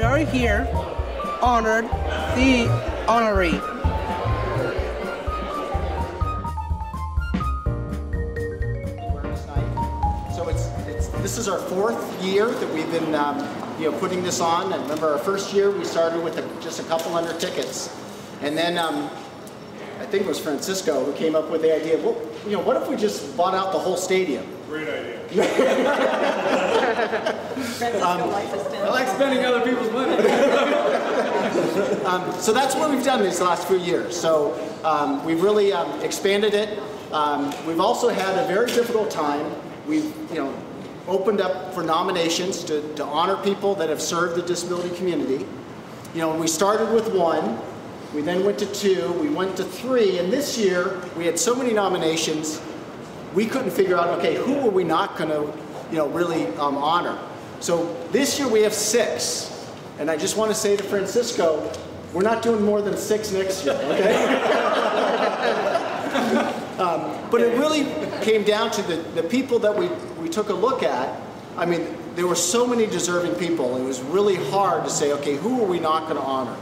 we are here, honored the honoree. So this is our 4th year that we've been putting this on. And remember, our first year we started with just a couple hundred tickets, and then I think it was Francisco who came up with the idea. Well, what if we just bought out the whole stadium? Great idea. I like spending other people's money. So that's what we've done these last few years. So we've really expanded it. We've also had a very difficult time. We've opened up for nominations to honor people that have served the disability community. We started with 1. We then went to 2, we went to 3, and this year we had so many nominations, we couldn't figure out, okay, who are we not going to, really honor? So this year we have 6, and I just want to say to Francisco, we're not doing more than 6 next year, okay? But it really came down to the people that we took a look at. I mean, there were so many deserving people. It was really hard to say, okay, who are we not going to honor,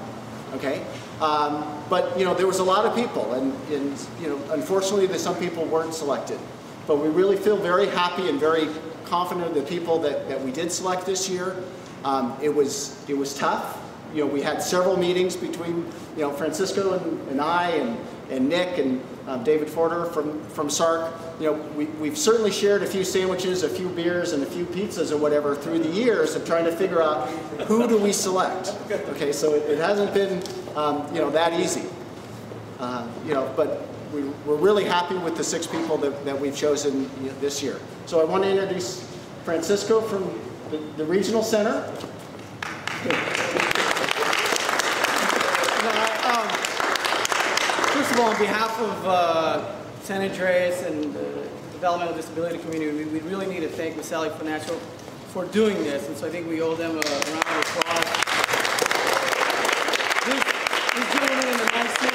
okay? But there was a lot of people, and unfortunately, some people weren't selected. But we really feel very happy and very confident of the people that we did select this year. It was tough. We had several meetings between Francisco and I and Nick and David Forder from SARC. We've certainly shared a few sandwiches, a few beers, and a few pizzas or whatever through the years of trying to figure out who do we select. Okay, so it hasn't been that easy. But we're really happy with the 6 people that we've chosen this year. So I want to introduce Francisco from the Regional Center. First of all, on behalf of San Andreas and the developmental disability community, we really need to thank Maselli Financial for doing this, and so I think we owe them a round of applause. This gentleman in the nice suit,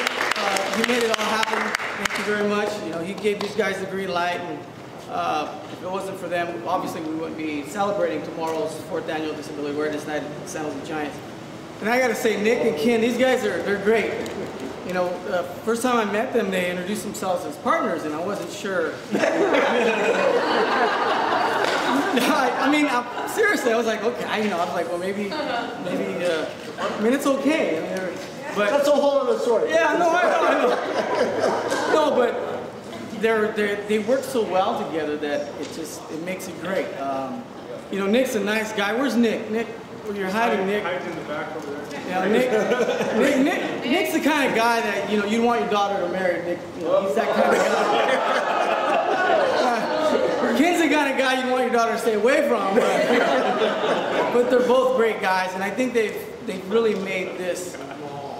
he made it all happen. Thank you very much. He gave these guys the green light, and if it wasn't for them, obviously we wouldn't be celebrating tomorrow's 4th annual Disability Awareness Night at San Jose Giants. And I got to say, Nick and Ken, these guys they're great. First time I met them, they introduced themselves as partners, and I wasn't sure. Seriously, I was like, okay, I was like, well, maybe, it's okay. But that's a whole other story. Yeah, no, I know. No, but they work so well together that it makes it great. Nick's a nice guy. Where's Nick? Nick, where you're hiding, Nick? Hiding in the back over there. Yeah, Nick's the kind of guy that you'd want your daughter to marry. Nick, he's that kind of guy. Ken's the kind of guy you'd want your daughter to stay away from. But they're both great guys, and I think they've really made this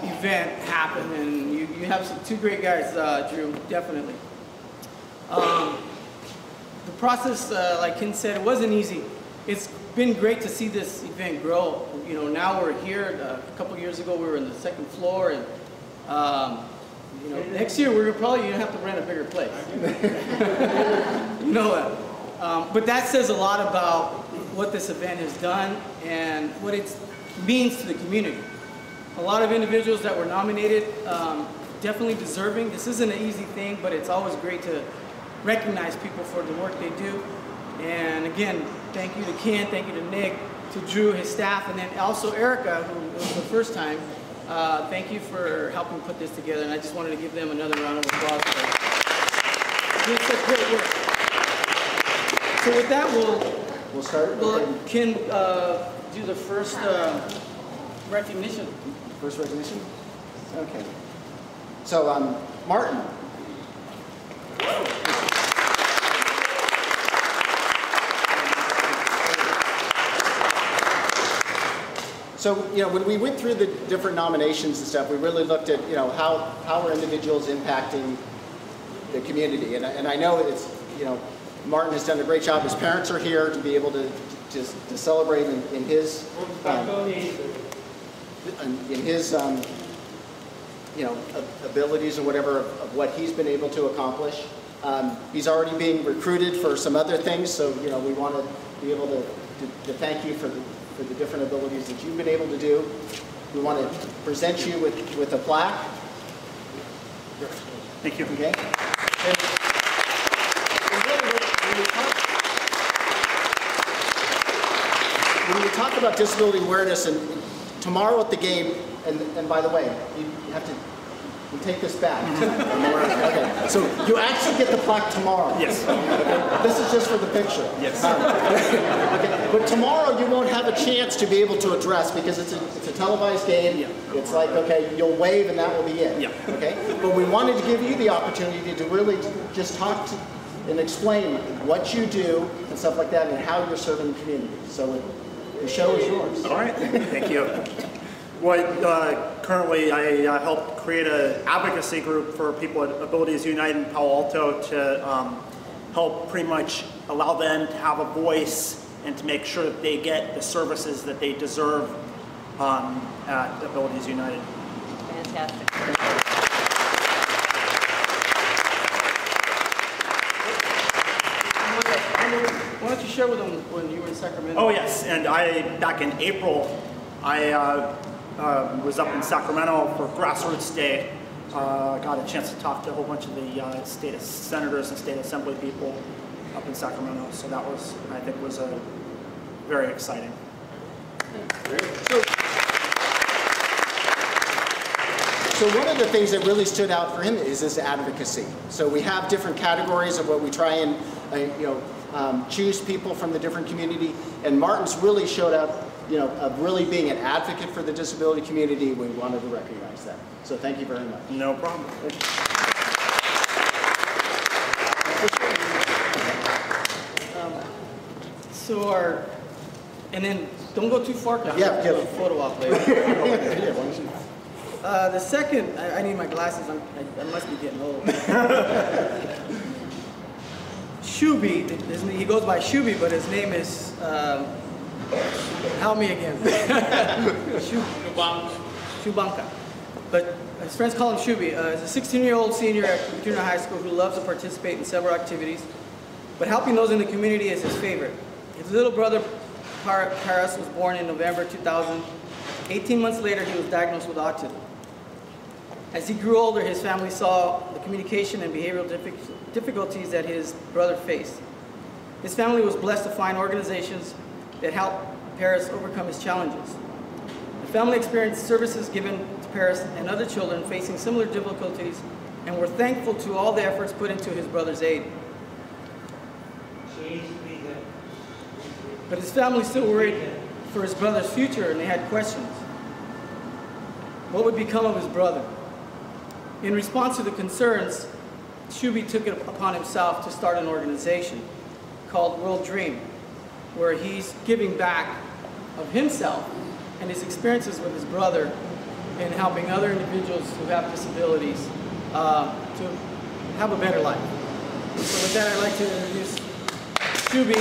event happen. And you have 2 great guys, Drew, definitely. The process, like Ken said, it wasn't easy. It's been great to see this event grow. Now we're here. A couple years ago, we were in the 2nd floor, and next year we're probably going to have to rent a bigger place. But that says a lot about what this event has done and what it means to the community. A lot of individuals that were nominated, definitely deserving. This isn't an easy thing, but it's always great to recognize people for the work they do. And again, thank you to Ken, thank you to Nick, to Drew, his staff, and then also Erica, who was the first time. Thank you for helping put this together, and I just wanted to give them another round of applause for doing such great work. So with that, we'll start. Ken, do the first recognition. First recognition? Okay. So, Martin. So, when we went through the different nominations and stuff, we really looked at, how are individuals impacting the community. And I know it's, Martin has done a great job. His parents are here to be able to celebrate in his, abilities and whatever of what he's been able to accomplish. He's already being recruited for some other things, so we want to be able to thank you for for the different abilities that you've been able to do. We want to present you with a plaque. Thank you. Okay. And really, when we talk about disability awareness, and tomorrow at the game, and by the way, you have to take this back. Okay, so you actually get the plaque tomorrow. Yes. Okay? This is just for the picture. Yes. Okay. But tomorrow you won't have a chance to be able to address because it's a televised game. Yeah. It's like, okay, you'll wave and that will be it. Yeah. Okay. But we wanted to give you the opportunity to really just talk to and explain what you do and stuff like that and how you're serving the community. So the show is yours. All right. Thank you. Currently, I help create an advocacy group for people at Abilities United in Palo Alto to help pretty much allow them to have a voice and to make sure that they get the services that they deserve at Abilities United. Fantastic. Why don't you share with them when you were in Sacramento? Oh yes, and back in April, I was up in Sacramento for Grassroots Day. Got a chance to talk to a whole bunch of the state senators and state assembly people up in Sacramento. So that was, I think, was very exciting. So one of the things that really stood out for him is this advocacy. So we have different categories of what we try and choose people from the different community. And Martin's really showed up, of really being an advocate for the disability community. We wanted to recognize that. So thank you very much. No problem. And then don't go too far because Yeah, I'll get a photo op later. The second, I need my glasses. I must be getting old. Shuby, he goes by Shuby, but his name is, help me again. Shubanka. But his friends call him Shuby. He's a 16-year-old senior at junior high school who loves to participate in several activities, but helping those in the community is his favorite. His little brother, Paris, was born in November 2000. 18 months later, he was diagnosed with autism. As he grew older, his family saw the communication and behavioral difficulties that his brother faced. His family was blessed to find organizations that helped Paris overcome his challenges. The family experienced services given to Paris and other children facing similar difficulties and were thankful to all the efforts put into his brother's aid. But his family still worried for his brother's future, and they had questions. What would become of his brother? In response to the concerns, Shuby took it upon himself to start an organization called World Dream, where he's giving back of himself and his experiences with his brother in helping other individuals who have disabilities to have a better life. So with that, I'd like to introduce Shuby.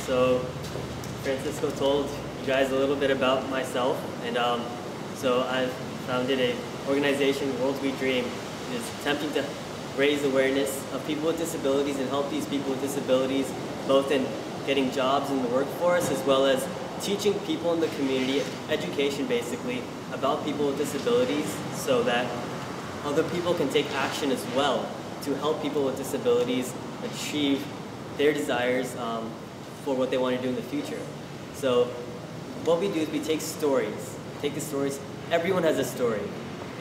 So Francisco told you guys a little bit about myself, and so I've founded an organization, World We Dream. It is attempting to raise awareness of people with disabilities and help these people with disabilities both in getting jobs in the workforce as well as teaching people in the community, education basically, about people with disabilities so that other people can take action as well to help people with disabilities achieve their desires for what they want to do in the future. So what we do is we take stories. Everyone has a story.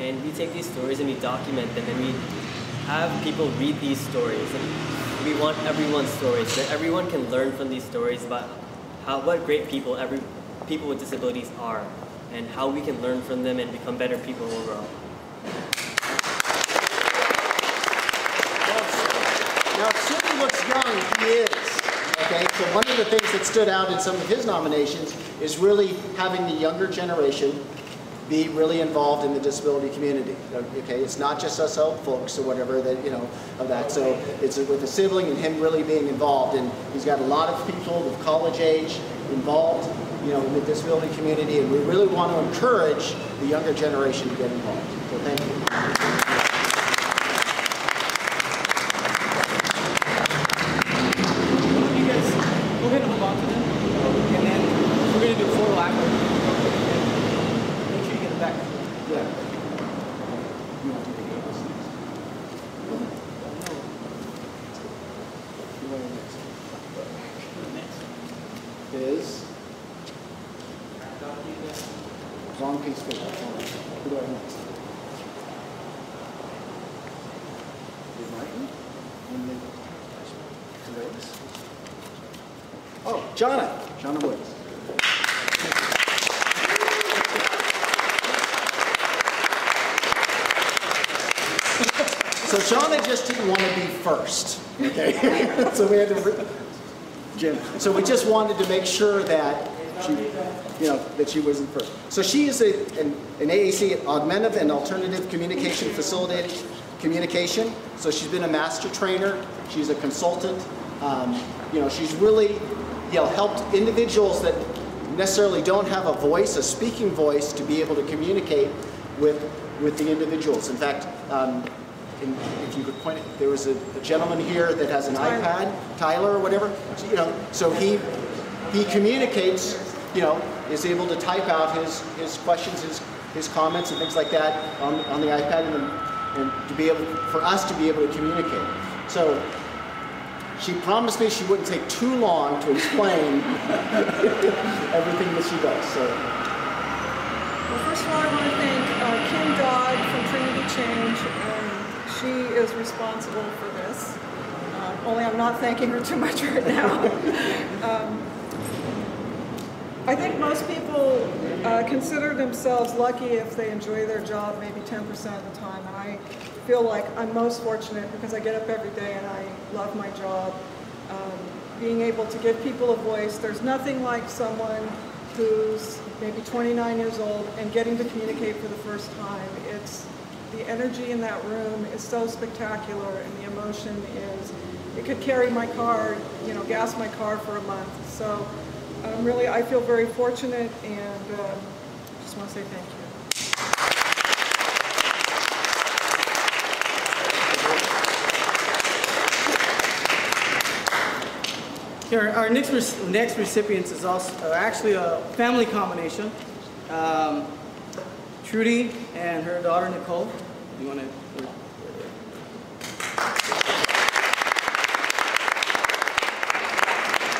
And we take these stories and we document them and we have people read these stories. And we want everyone's stories so that everyone can learn from these stories about what great people people with disabilities are and how we can learn from them and become better people overall. Now, Shuby looks young, he is. Okay, so one of the things that stood out in some of his nominations is really having the younger generation be really involved in the disability community. Okay, it's not just us old folks or whatever that, you know, of that. So it's with a sibling and him really being involved, and he's got a lot of people of college age involved, you know, in the disability community, and we really want to encourage the younger generation to get involved. So thank you. Is long piece of paper. Who do I have next? Oh, Jonna Woods. So Jonna just didn't want to be first, okay? So we had to, Jim. So we just wanted to make sure that she, you know, that she wasn't first. So she is an AAC, Augmentative and Alternative Communication Facilitated Communication. So she's been a master trainer. She's a consultant. You know, she's really, you know, helped individuals that necessarily don't have a voice, a speaking voice, to be able to communicate with the individuals. In fact, if you could point it, there was a gentleman here that has an iPad, Tyler or whatever, you know, so he communicates, you know, is able to type out his questions, his comments and things like that on the iPad, and to be able, for us to be able to communicate. So she promised me she wouldn't take too long to explain everything that she does. So. Well, first of all, I want to thank Kim Dodd from Trinity Change. She is responsible for this. Only I'm not thanking her too much right now. I think most people consider themselves lucky if they enjoy their job maybe 10% of the time. And I feel like I'm most fortunate because I get up every day and I love my job. Being able to give people a voice. There's nothing like someone who's maybe 29 years old and getting to communicate for the first time. The energy in that room is so spectacular, and the emotion is, it could carry my car, you know, gas my car for a month. So really, I feel very fortunate, and just want to say thank you. Here, our next recipients is also actually a family combination. Trudy and her daughter Nicole. You want to? This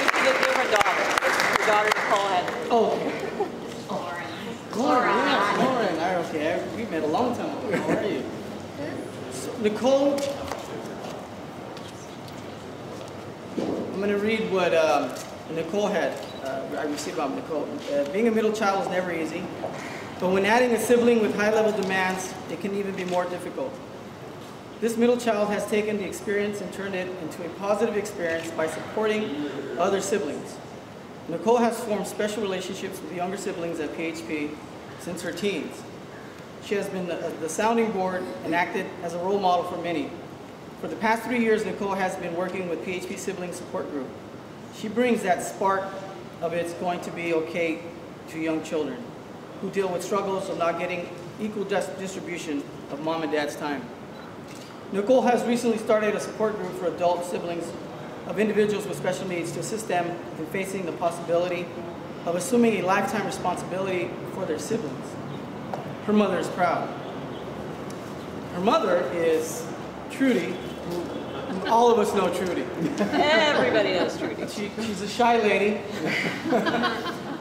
is a different daughter. Her daughter Nicole had. Oh. Lauren. Yeah, Lauren. Okay, we met a long time ago. How are you? So, Nicole. I'm going to read what Nicole had. I received about Nicole. Being a middle child is never easy. But when adding a sibling with high-level demands, it can even be more difficult. This middle child has taken the experience and turned it into a positive experience by supporting other siblings. Nicole has formed special relationships with younger siblings at PHP since her teens. She has been the sounding board and acted as a role model for many. For the past 3 years, Nicole has been working with PHP Sibling Support Group. She brings that spark of it's going to be okay to young children who deal with struggles of not getting equal distribution of mom and dad's time. Nicole has recently started a support group for adult siblings of individuals with special needs to assist them in facing the possibility of assuming a lifetime responsibility for their siblings. Her mother is proud. Her mother is Trudy, who all of us know Trudy. Everybody knows Trudy. She's a shy lady.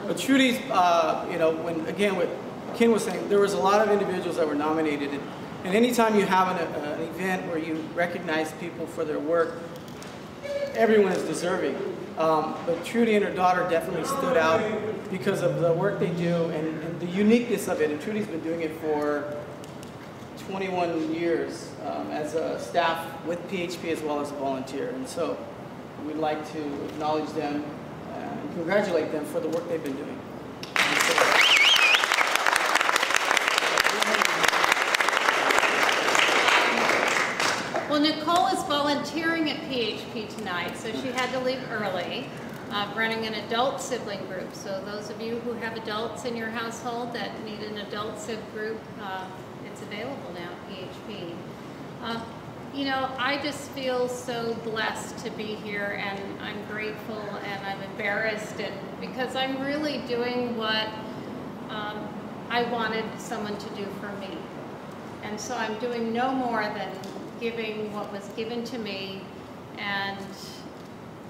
But Trudy's, you know, what Ken was saying, there was a lot of individuals that were nominated. And anytime you have an event where you recognize people for their work, everyone is deserving. But Trudy and her daughter definitely stood out because of the work they do and the uniqueness of it. And Trudy's been doing it for 21 years as a staff with PHP as well as a volunteer. And so we'd like to acknowledge them and congratulate them for the work they've been doing. Well, Nicole is volunteering at PHP tonight, so she had to leave early, running an adult sibling group. So those of you who have adults in your household that need an adult sib group, it's available now at PHP. You know, I just feel so blessed to be here, and I'm grateful, and I'm embarrassed, and because I'm really doing what I wanted someone to do for me. And so I'm doing no more than giving what was given to me, and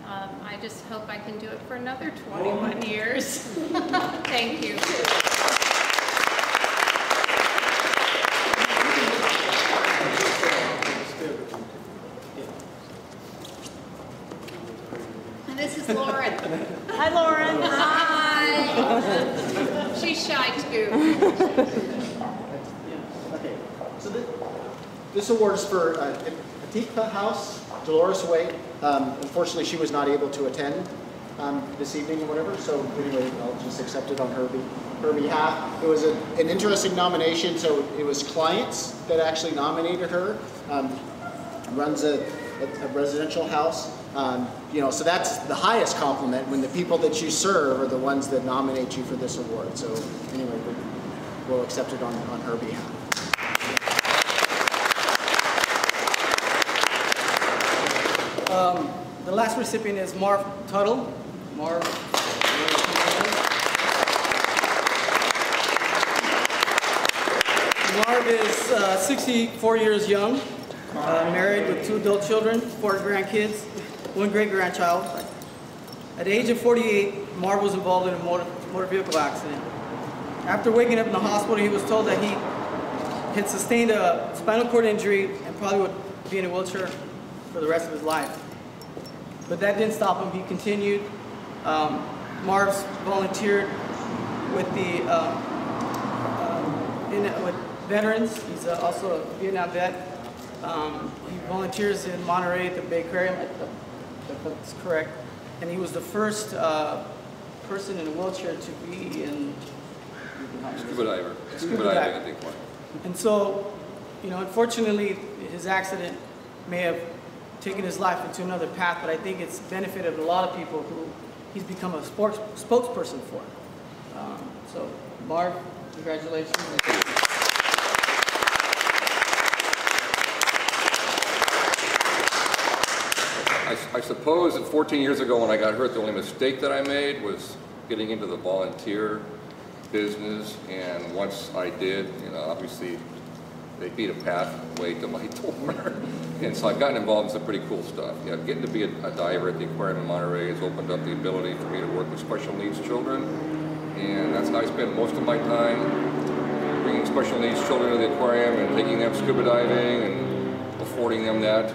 I just hope I can do it for another 21 years. Thank you. And this is Lauren. Hi, Lauren. Hi. She's shy too. Okay, so this award is for Atika House, Dolores Way. Unfortunately, she was not able to attend this evening or whatever, so anyway, I'll just accept it on her behalf. It was an interesting nomination, so it was clients that actually nominated her. Runs a residential house. You know, so that's the highest compliment, when the people that you serve are the ones that nominate you for this award. So anyway, we'll accept it on her behalf. The last recipient is Marv Tuttle. Marv. Marv is 64 years young, married with 2 adult children, 4 grandkids, 1 great-grandchild. At the age of 48, Marv was involved in a motor vehicle accident. After waking up in the hospital, he was told that he had sustained a spinal cord injury and probably would be in a wheelchair for the rest of his life. But that didn't stop him. He continued. Marv's volunteered with the with veterans. He's also a Vietnam vet. He volunteers in Honoree at the Bay Aquarium. That's correct. And he was the first person in a wheelchair to be in scuba diver. Scuba diving, I think. And so, you know, unfortunately, his accident may have taken his life into another path, but I think it's benefited a lot of people who he's become a spokesperson for. So, Marv, congratulations. I suppose that 14 years ago when I got hurt, the only mistake that I made was getting into the volunteer business, and once I did, you know, obviously they beat a pathway to my door. And so I've gotten involved in some pretty cool stuff. Yeah, getting to be a diver at the aquarium in Monterey has opened up the ability for me to work with special needs children. And that's how I spend most of my time, bringing special needs children to the aquarium and taking them scuba diving and affording them that.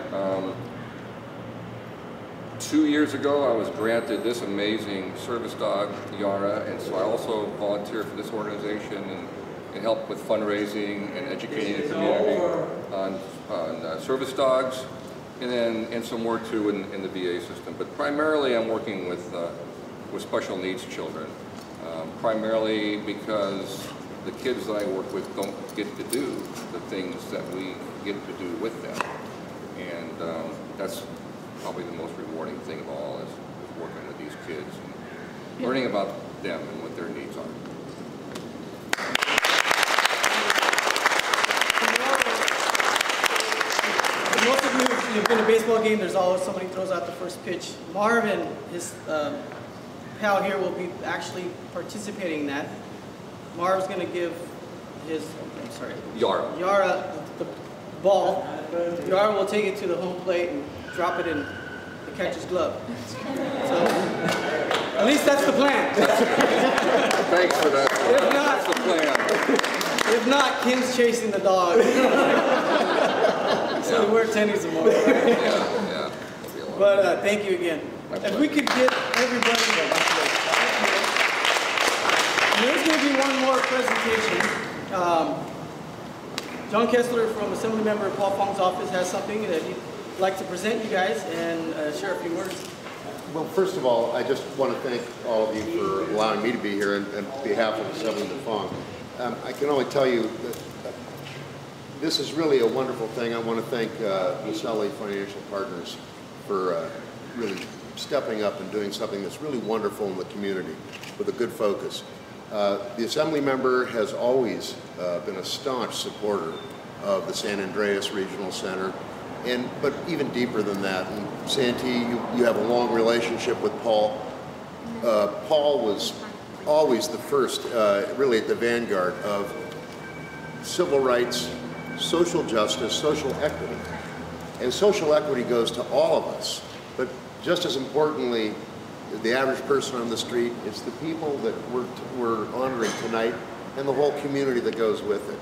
2 years ago, I was granted this amazing service dog, Yara, and so I also volunteer for this organization and help with fundraising and educating the community on service dogs, and some work too in the VA system. But primarily, I'm working with special needs children, primarily because the kids that I work with don't get to do the things that we get to do with them, and that's probably the most rewarding thing of all is working with these kids and learning about them and what their needs are. Most of you have been to a baseball game, there's always somebody throws out the first pitch. Marv and his pal here will be actually participating in that. Marv's going to give his, Yara the ball. Yara will take it to the home plate and drop it in the catcher's glove. So, at least that's the plan. Thanks for that. If not, that's the plan. If not, Kim's chasing the dog. So we're attending some more. Yeah. But thank you again. If we could get everybody. There's going to be one more presentation. John Kessler from Assemblymember Paul Fong's office has something that he'd like to present you guys and share a few words. Well, first of all, I just want to thank all of you for allowing me to be here on behalf of Assemblyman Fong. I can only tell you that this is really a wonderful thing. I want to thank Maselli Financial Partners for really stepping up and doing something that's really wonderful in the community with a good focus. The Assembly member has always been a staunch supporter of the San Andreas Regional Center, but even deeper than that. And Santee, you have a long relationship with Paul. Paul was always the first, really at the vanguard of civil rights, social justice, social equity. And social equity goes to all of us, but just as importantly, the average person on the street, it's the people that we're honoring tonight and the whole community that goes with it.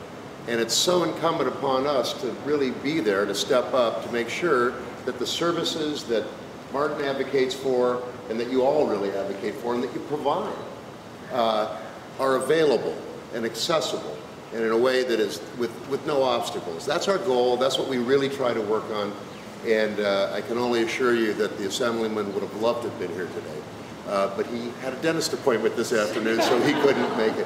And it's so incumbent upon us to really be there, to step up, to make sure that the services that Martin advocates for and that you all really advocate for and that you provide are available and accessible and in a way that is with no obstacles. That's our goal. That's what we really try to work on. And I can only assure you that the Assemblyman would have loved to have been here today. But he had a dentist appointment this afternoon, so he couldn't make it.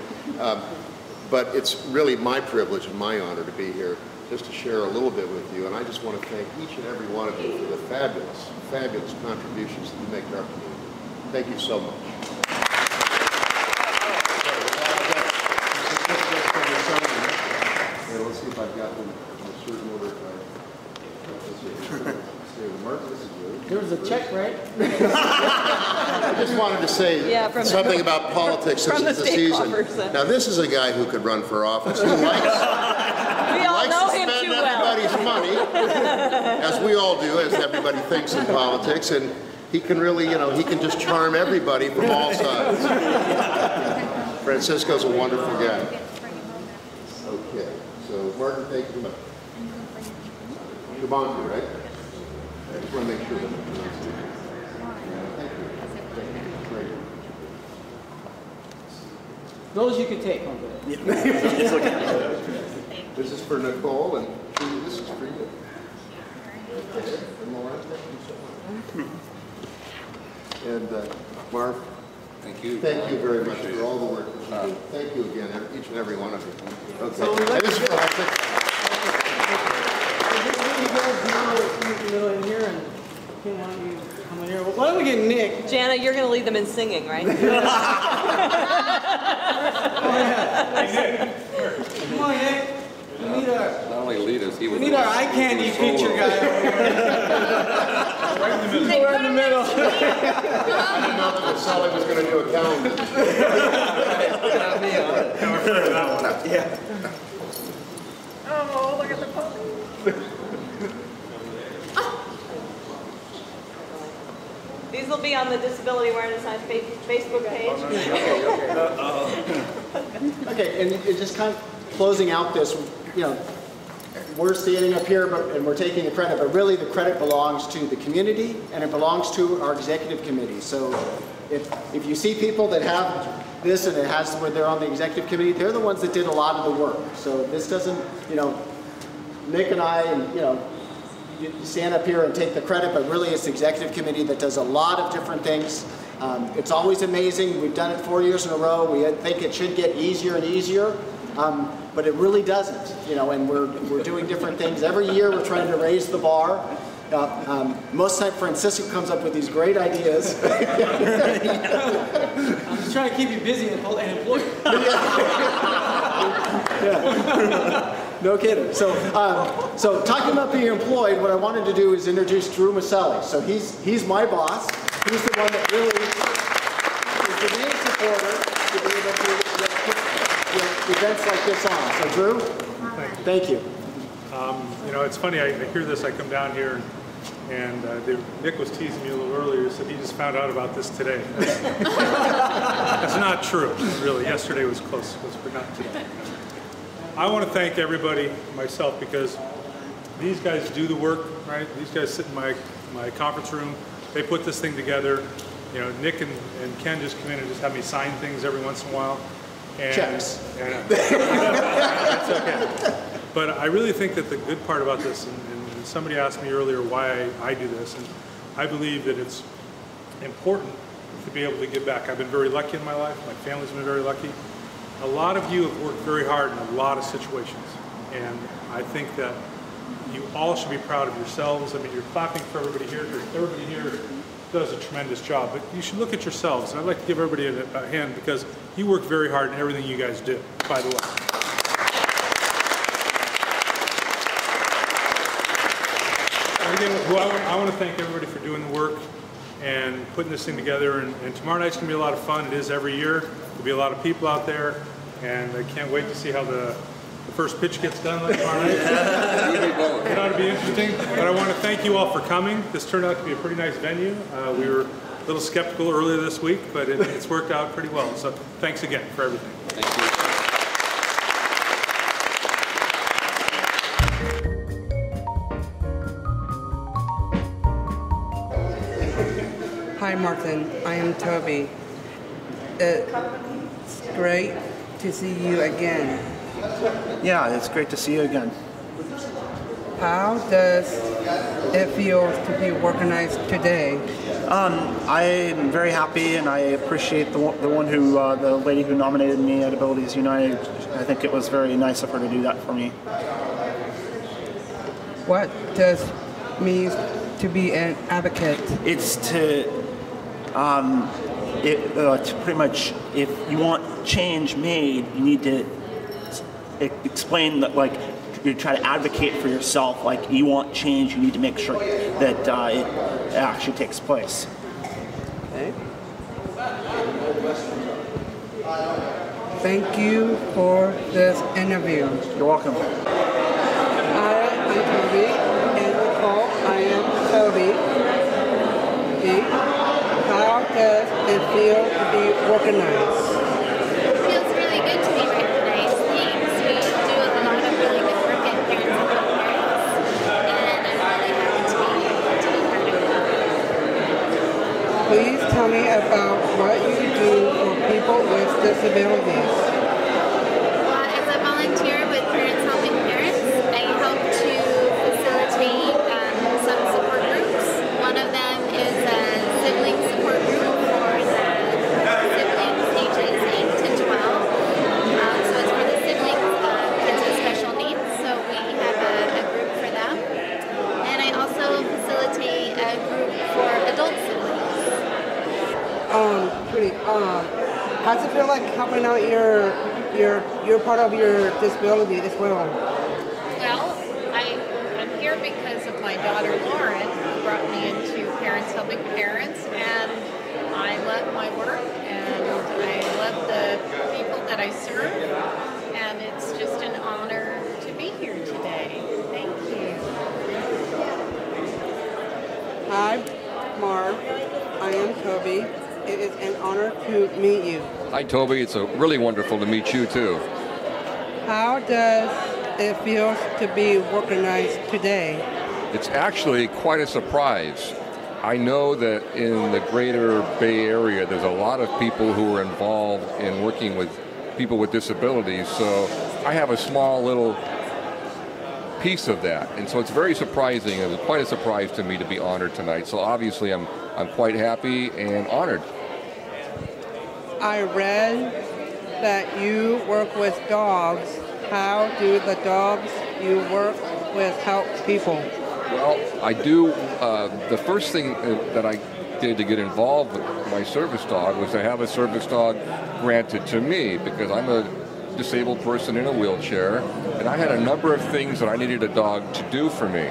But it's really my privilege and my honor to be here just to share a little bit with you. And I just want to thank each and every one of you for the fabulous, fabulous contributions that you make to our community. Thank you so much. Let's see if I've got them in a certain order. There was a check, right? I just wanted to say something about politics since it's the season. Now, this is a guy who could run for office. He likes to spend everybody's money, as we all do, as everybody thinks in politics, and he can really, he can just charm everybody from all sides. Francisco's a wonderful guy. Okay, so Martin, thank you much. Kabongi, right? I just want to make sure that I'm pronouncing it. Thank you. Great. Those you can take, Uncle. It's okay. This is for Nicole, and this is for you. And Laura, thank you so much. And Marv, thank you. Thank you very much for all the work that you do. Thank you again, each and every one of you. Okay. So this is for in here and Kim, why don't you come in here? Well, why don't we get Nick? Jana, you're going to lead them in singing, right? Oh, yeah. Come on, Nick. We need our, not only lead us, he we need our eye candy feature guy over here. Right in the middle. Right in the middle. I didn't know that Sully was going to do a calendar. Yeah. Oh, look at the puppy. These will be on the Disability Awareness on Facebook page. Okay, and just kind of closing out this, we're standing up here and we're taking the credit, but really the credit belongs to the community and it belongs to our executive committee. So if you see people that have this and it has where they're on the executive committee, they're the ones that did a lot of the work. So this doesn't, Nick and I, and you stand up here and take the credit, but really it's the executive committee that does a lot of different things. It's always amazing. We've done it 4 years in a row. We think it should get easier and easier, but it really doesn't. And we're doing different things. Every year we're trying to raise the bar. Most of the time Francisco comes up with these great ideas. I'm just trying to keep you busy and employed. Yeah. No kidding. So talking about being employed, what I wanted to do is introduce Drew Maselli. So he's my boss. He's the one that really is the main supporter to be able to put events like this on. So Drew, thank you. It's funny. I hear this. I come down here, and Nick was teasing me a little earlier. Said he just found out about this today. That's not true, really. Yesterday was close, but not today. I want to thank everybody, myself, because these guys do the work, right? These guys sit in my conference room. They put this thing together. Nick and Ken just come in and just have me sign things every once in a while. And, checks. That's okay. But I really think that the good part about this, and somebody asked me earlier why I do this, and I believe that it's important to be able to give back. I've been very lucky in my life. My family's been very lucky. A lot of you have worked very hard in a lot of situations, And I think that you all should be proud of yourselves. I mean, you're clapping for everybody here. Everybody here does a tremendous job, but you should look at yourselves. And I'd like to give everybody a hand because you work very hard in everything you guys do, by the way. And again, well, I want to thank everybody for doing the work and putting this thing together. And tomorrow night's going to be a lot of fun. It is every year. There'll be a lot of people out there, and I can't wait to see how the first pitch gets done like tomorrow night. It ought to be interesting. But I want to thank you all for coming. This turned out to be a pretty nice venue. We were a little skeptical earlier this week, but it's worked out pretty well. So thanks again for everything. Thank you. Hi, Martin. I am Toby. It's great to see you again. Yeah, it's great to see you again. How does it feel to be organized today? I'm very happy, and I appreciate the lady who nominated me at Abilities United. I think it was very nice of her to do that for me. What does it mean to be an advocate? It's to pretty much, if you want change made, you need to explain that, like, you try to advocate for yourself. Like, you want change, you need to make sure that it actually takes place. Okay. Thank you for this interview. You're welcome. Hi, I'm Toby, and recall, I am Toby. How does it feel to be organized? It feels really good to be recognized. Thanks. We do a lot of really good work at Parents Helping Parents, and I'm really happy to be part of it. Please tell me about what you do for people with disabilities. As a volunteer with Parents Helping Parents, I help to facilitate some support groups. One of them is a sibling support group for the siblings ages 8 to 12. So it's for the siblings, kids with special needs. So we have a group for them. And I also facilitate a group for adult siblings. How does it feel like helping out your part of your disability as well? Well, I'm here because of my daughter Lauren, who brought me into Parents Helping Parents, and I love my work, and I love the people that I serve, and it's just an honor to be here today. Thank you. Hi, Marv. I am Toby. It is an honor to meet you. Hi, Toby. It's really wonderful to meet you, too. How does it feel to be organized today? It's actually quite a surprise. I know that in the greater Bay Area, there's a lot of people who are involved in working with people with disabilities, so I have a small little piece of that. And so it's very surprising. It was quite a surprise to me to be honored tonight. So obviously I'm quite happy and honored. I read that you work with dogs. How do the dogs you work with help people? Well, I do. The first thing that I did to get involved with my service dog was to have a service dog granted to me, because I'm a disabled person in a wheelchair, and I had a number of things that I needed a dog to do for me.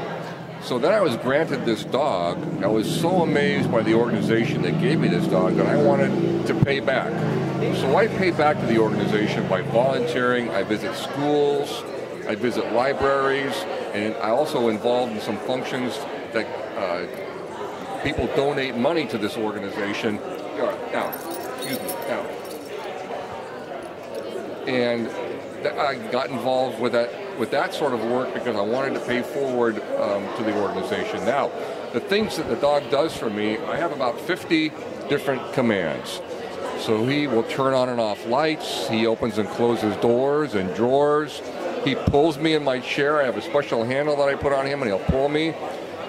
So then I was granted this dog. I was so amazed by the organization that gave me this dog that I wanted to pay back. So I pay back to the organization by volunteering. I visit schools, I visit libraries, and I also involved in some functions that people donate money to this organization. And I got involved with that sort of work because I wanted to pay forward to the organization. Now, the things that the dog does for me, I have about 50 different commands. So he will turn on and off lights, he opens and closes doors and drawers, he pulls me in my chair. I have a special handle that I put on him and he'll pull me.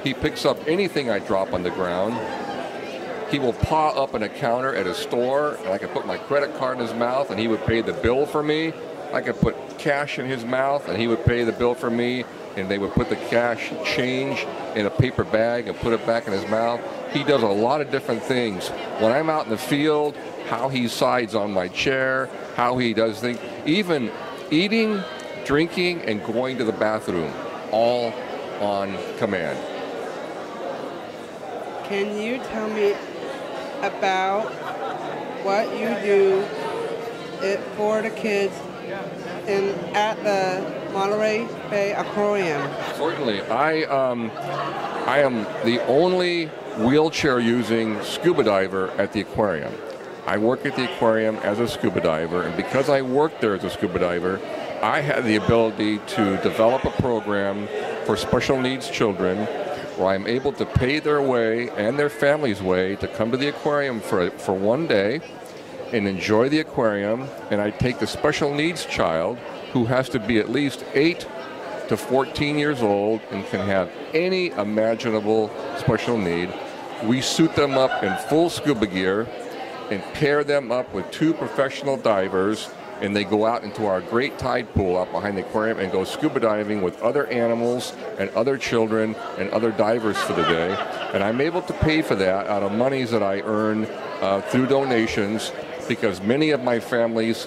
He picks up anything I drop on the ground. He will paw up on a counter at a store, and I could put my credit card in his mouth and he would pay the bill for me. I could put cash in his mouth, and he would pay the bill for me, and they would put the cash change in a paper bag and put it back in his mouth. He does a lot of different things. When I'm out in the field, how he sides on my chair, how he does things, even eating, drinking, and going to the bathroom, all on command. Can you tell me about what you do for the kids at the Monterey Bay Aquarium? Certainly. I am the only wheelchair-using scuba diver at the aquarium. I work at the aquarium as a scuba diver, and because I worked there as a scuba diver, I had the ability to develop a program for special needs children where I'm able to pay their way and their family's way to come to the aquarium for one day and enjoy the aquarium. And I take the special needs child who has to be at least 8 to 14 years old and can have any imaginable special need. We suit them up in full scuba gear and pair them up with 2 professional divers, and they go out into our great tide pool out behind the aquarium and go scuba diving with other animals and other children and other divers for the day. And I'm able to pay for that out of monies that I earn through donations, because many of my families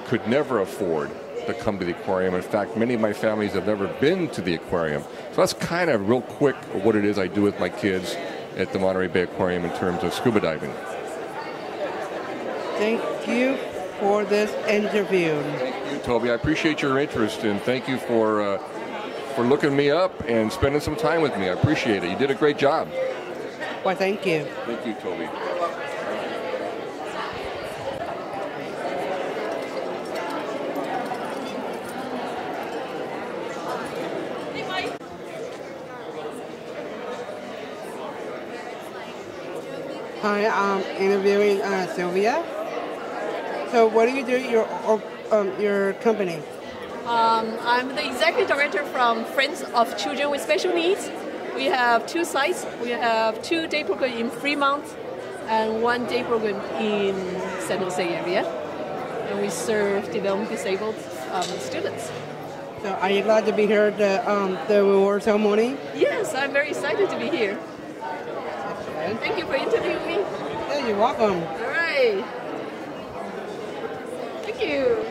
could never afford to come to the aquarium. In fact, many of my families have never been to the aquarium. So that's kind of real quick what it is I do with my kids at the Monterey Bay Aquarium in terms of scuba diving. Thank you for this interview. Thank you, Toby. I appreciate your interest, and thank you for looking me up and spending some time with me. I appreciate it. You did a great job. Well, thank you. Thank you, Toby. Hi, I'm interviewing Sylvia. So what do you do at your company? I'm the executive director from Friends of Children with Special Needs. We have 2 sites. We have 2 day programs in Fremont and 1 day program in San Jose area. And we serve developmentally disabled students. So are you glad to be here at the reward ceremony? Yes, I'm very excited to be here. Thank you for interviewing me. Yeah, you're welcome. All right. Thank you.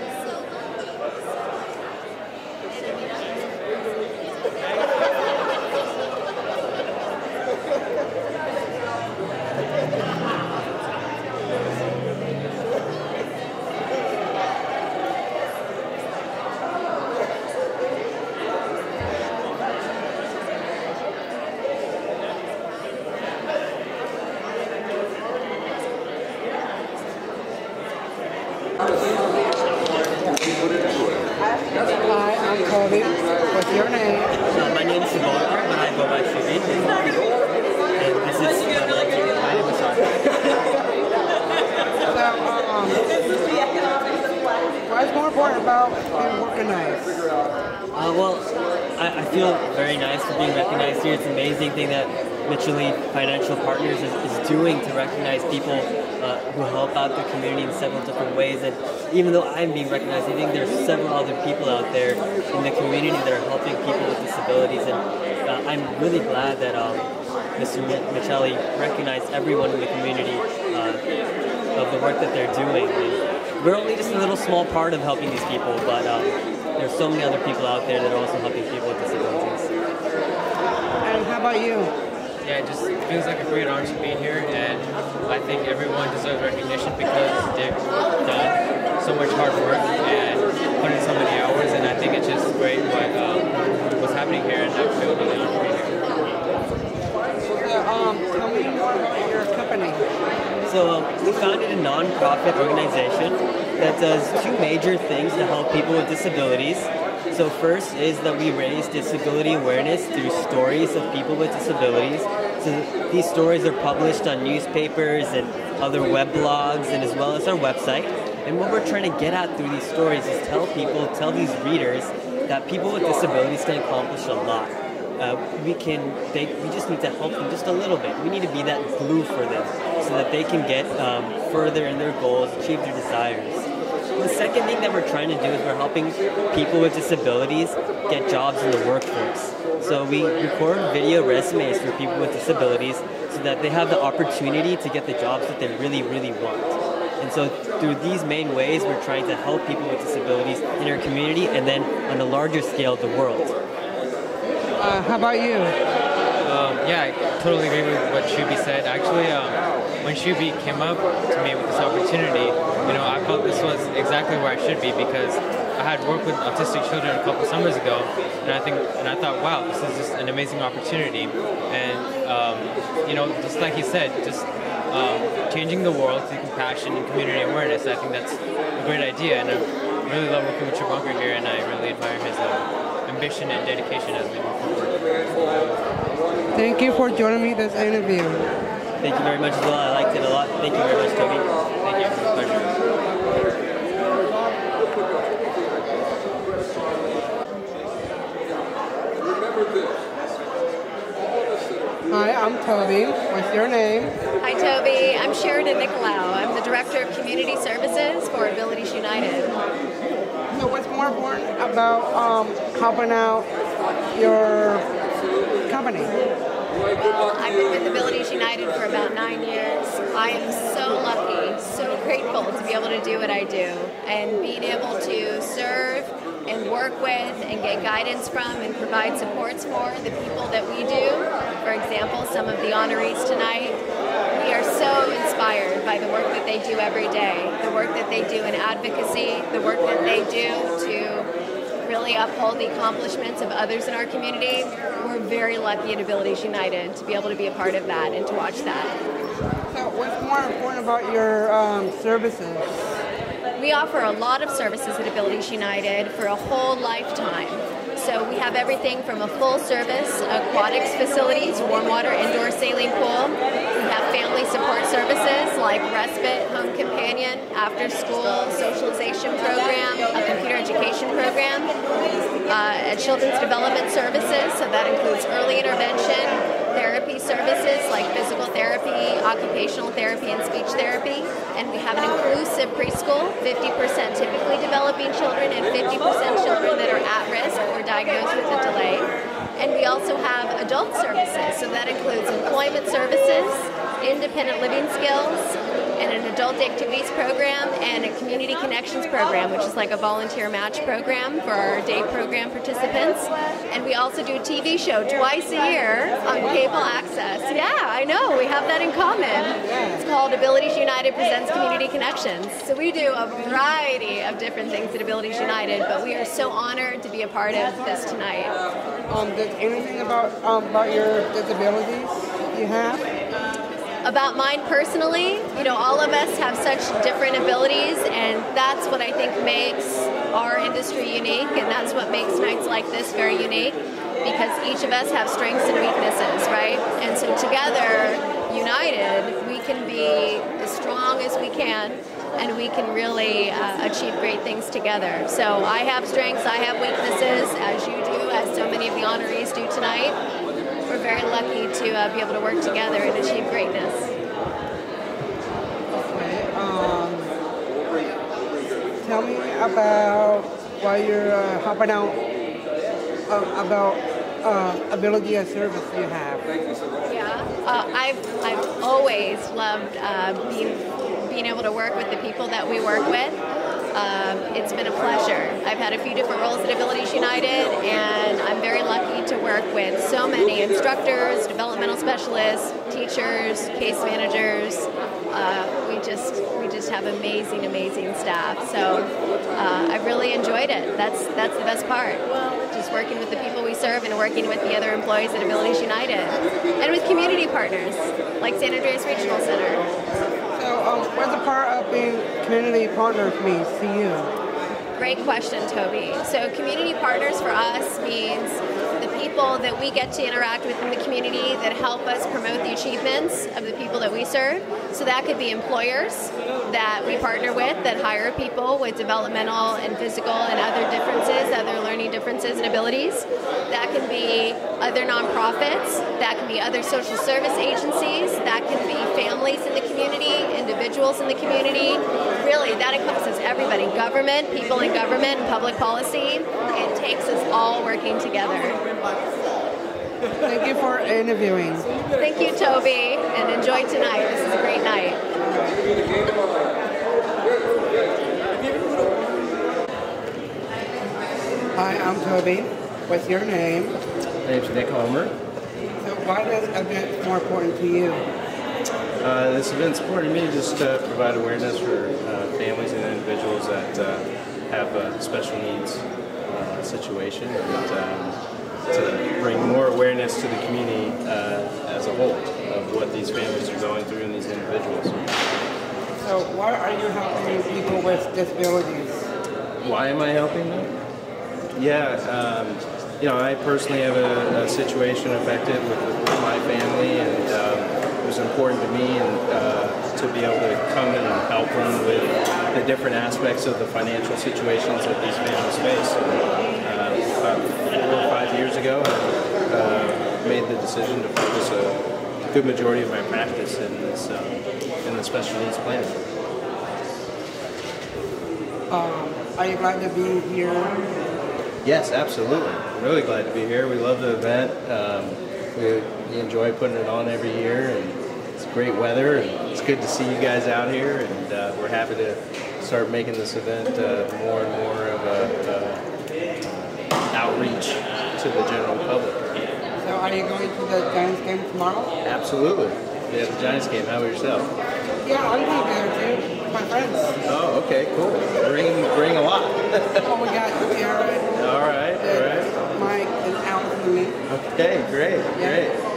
Hi, I'm Kobe. What's your name? My name is Sabor, but I go by Shubi. And this is my name is Sark. So, what's more important about being organized? Well, I feel very nice for being recognized here. It's an amazing thing that Mitchell Financial Partners is doing to recognize people who help out the community in several different ways. And even though I'm being recognized, I think there's several other people out there in the community that are helping people with disabilities. And I'm really glad that Mr. Michelli recognized everyone in the community of the work that they're doing. And we're only just a little small part of helping these people, but there's so many other people out there that are also helping people with disabilities. And how about you? Yeah, it just feels like a great honor to be here, and I think everyone deserves recognition because they've done so much hard work and put in so many hours, and I think it's just great what's happening here, and I feel really honored to be here. Tell me more about your company. So we founded a non-profit organization that does 2 major things to help people with disabilities. So first is that we raise disability awareness through stories of people with disabilities. So these stories are published on newspapers and other web blogs, and as well as our website. And what we're trying to get at through these stories is tell these readers that people with disabilities can accomplish a lot. We just need to help them just a little bit. We need to be that glue for them so that they can get further in their goals, achieve their desires. the second thing that we're trying to do is we're helping people with disabilities get jobs in the workforce. So we record video resumes for people with disabilities so that they have the opportunity to get the jobs that they really, really want. And so through these main ways, we're trying to help people with disabilities in our community and then on a larger scale, the world. How about you? Yeah, I totally agree with what Shubi said. Actually, when Shubi came up to me with this opportunity, I felt this was exactly where I should be because I had worked with autistic children a couple summers ago, and I thought, wow, this is just an amazing opportunity. And just like he said, just changing the world through compassion and community awareness. I think that's a great idea, and I really love working with Chibunker here, and I really admire his ambition and dedication as we move forward. Thank you for joining me this interview. Thank you very much as well. I liked it a lot. Thank you very much, Toby. Thank you. It was a pleasure. Hi, I'm Toby. What's your name? Hi, Toby. I'm Sheridan Nicolau. I'm the Director of Community Services for Abilities United. So what's more important about helping out your company? Well, I've been with Abilities United for about 9 years. I am so lucky, so grateful to be able to do what I do and being able to serve and work with and get guidance from and provide supports for the people that we do. For example, some of the honorees tonight. We are so inspired by the work that they do every day, the work that they do in advocacy, the work that they do to really uphold the accomplishments of others in our community. We're very lucky at Abilities United to be able to be a part of that and to watch that. So what's more important about your services? We offer a lot of services at Abilities United for a whole lifetime. So we have everything from a full-service aquatics facilities, warm water indoor saline pool. We have family support services like respite, home companion, after-school socialization program, a computer education program, children's development services, so that includes early intervention, therapy services like physical therapy, occupational therapy, and speech therapy. And we have an inclusive preschool, 50% typically developing children and 50% children that are at risk or diagnosed with a delay. And we also have adult services, so that includes employment services, independent living skills, and an adult activities program and a community connections program, which is like a volunteer match program for our day program participants. And we also do a TV show twice a year on cable access. Yeah, I know, we have that in common. It's called Abilities United Presents Community Connections. So we do a variety of different things at Abilities United, but we are so honored to be a part of this tonight. Does anything about your disabilities you have? About mine personally, all of us have such different abilities, and that's what I think makes our industry unique, and that's what makes nights like this very unique, because each of us have strengths and weaknesses, right? And so together, united, we can be as strong as we can, and we can really achieve great things together. So I have strengths, I have weaknesses, as you do, as so many of the honorees do tonight. We're very lucky to be able to work together and achieve greatness. Okay. Tell me about why you're helping out about ability and service you have. Yeah, I've always loved being able to work with the people that we work with. It's been a pleasure. I've had a few different roles at Abilities United, and I'm very lucky to work with so many instructors, developmental specialists, teachers, case managers. We just have amazing staff. So I've really enjoyed it. That's the best part. Just working with the people we serve and working with the other employees at Abilities United, and with community partners like San Andreas Regional Center. So, what's the part of being community partners means to you? Great question, Toby. So community partners for us means the people that we get to interact with in the community that help us promote the achievements of the people that we serve. So that could be employers that we partner with that hire people with developmental and physical and other differences, other learning differences and abilities. That can be other nonprofits, that can be other social service agencies, that can be families in the community, individuals in the community. Really, that encompasses everybody, government, people in government, and public policy. It takes us all working together. Thank you for interviewing. Thank you, Toby, and enjoy tonight. This is a great night. Hi, I'm Toby. What's your name? My name's Nick Homer. So why is this event more important to you? This event's important to me just to provide awareness for families and individuals that have a special needs situation, and to bring more awareness to the community as a whole of what these families are going through and these individuals. So why are you helping people with disabilities? Why am I helping them? Yeah, you know, I personally have a situation affected with my family, and it was important to me and to be able to come and help them with the different aspects of the financial situations that these families face. About 4 or 5 years ago, I made the decision to focus a good majority of my practice in this in the special needs plan. Are you glad to be here? Yes, absolutely. I'm really glad to be here. We love the event. We enjoy putting it on every year, and it's great weather, and it's good to see you guys out here, and we're happy to start making this event more and more of a outreach to the general public. So are you going to the Giants game tomorrow? Absolutely. Yeah, the Giants game. How about yourself? Yeah, I'm going to be there too. My friends. Oh, okay, cool. Bring a lot. Oh, we got Aaron. All right. Mike and Alex and me. Okay, great.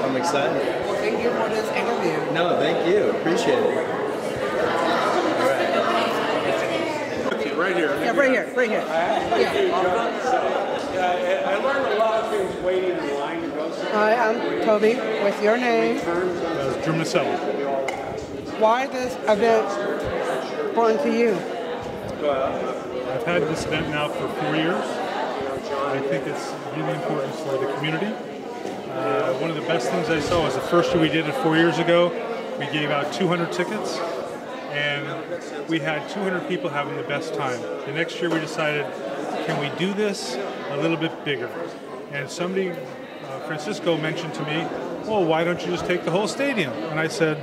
I'm excited. Well, thank you for this interview. No, thank you. Appreciate it. Right here. Yeah, right here. I learned a lot of things waiting in line to go somewhere. Hi, I'm Toby. What's your name? Drew Maselli. Why this event important to you? I've had this event now for 4 years. I think it's really important for the community. One of the best things I saw was the first year we did it 4 years ago. We gave out 200 tickets, and we had 200 people having the best time. The next year we decided, can we do this a little bit bigger? And somebody, Francisco, mentioned to me, well, why don't you just take the whole stadium? And I said,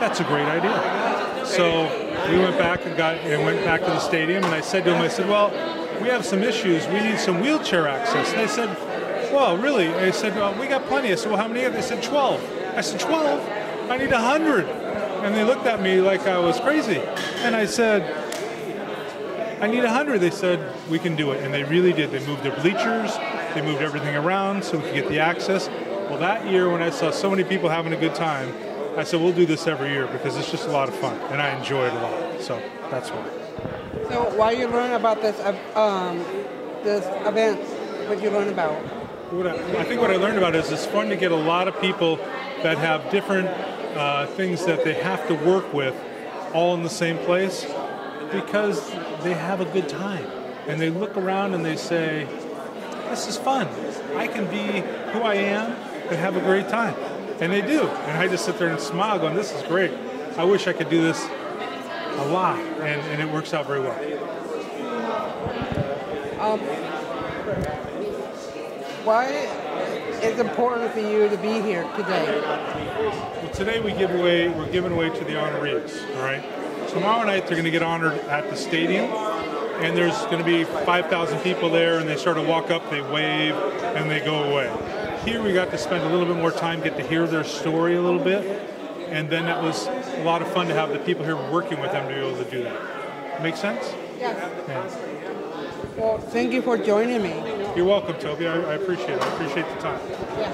that's a great idea. So we went back and went back to the stadium, and I said to him, I said, well, we have some issues. We need some wheelchair access. And they said, well, really? I said, well, we got plenty. I said, well, how many? They said, 12. I said, 12? I need 100. And they looked at me like I was crazy. And I said, I need 100. They said, we can do it. And they really did. They moved their bleachers. They moved everything around so we could get the access. Well, that year when I saw so many people having a good time, I said, we'll do this every year because it's just a lot of fun. And I enjoy it a lot. So that's why. So why you learn about this event? What you learn about? I think what I learned about is it's fun to get a lot of people that have different things that they have to work with all in the same place because they have a good time. And they look around and they say, this is fun. I can be who I am and have a great time. And they do. And I just sit there and smile going, this is great. I wish I could do this a lot. And it works out very well. Why is it important for you to be here today? Well, today we're giving away to the honorees, all right? Tomorrow night they're going to get honored at the stadium, and there's going to be 5,000 people there, and they sort of walk up, they wave, and they go away. Here we got to spend a little bit more time, get to hear their story a little bit, and then that was a lot of fun to have the people here working with them to be able to do that. Make sense? Yes. Yeah. Well, thank you for joining me. You're welcome, Toby. I appreciate it. I appreciate the time. Yeah.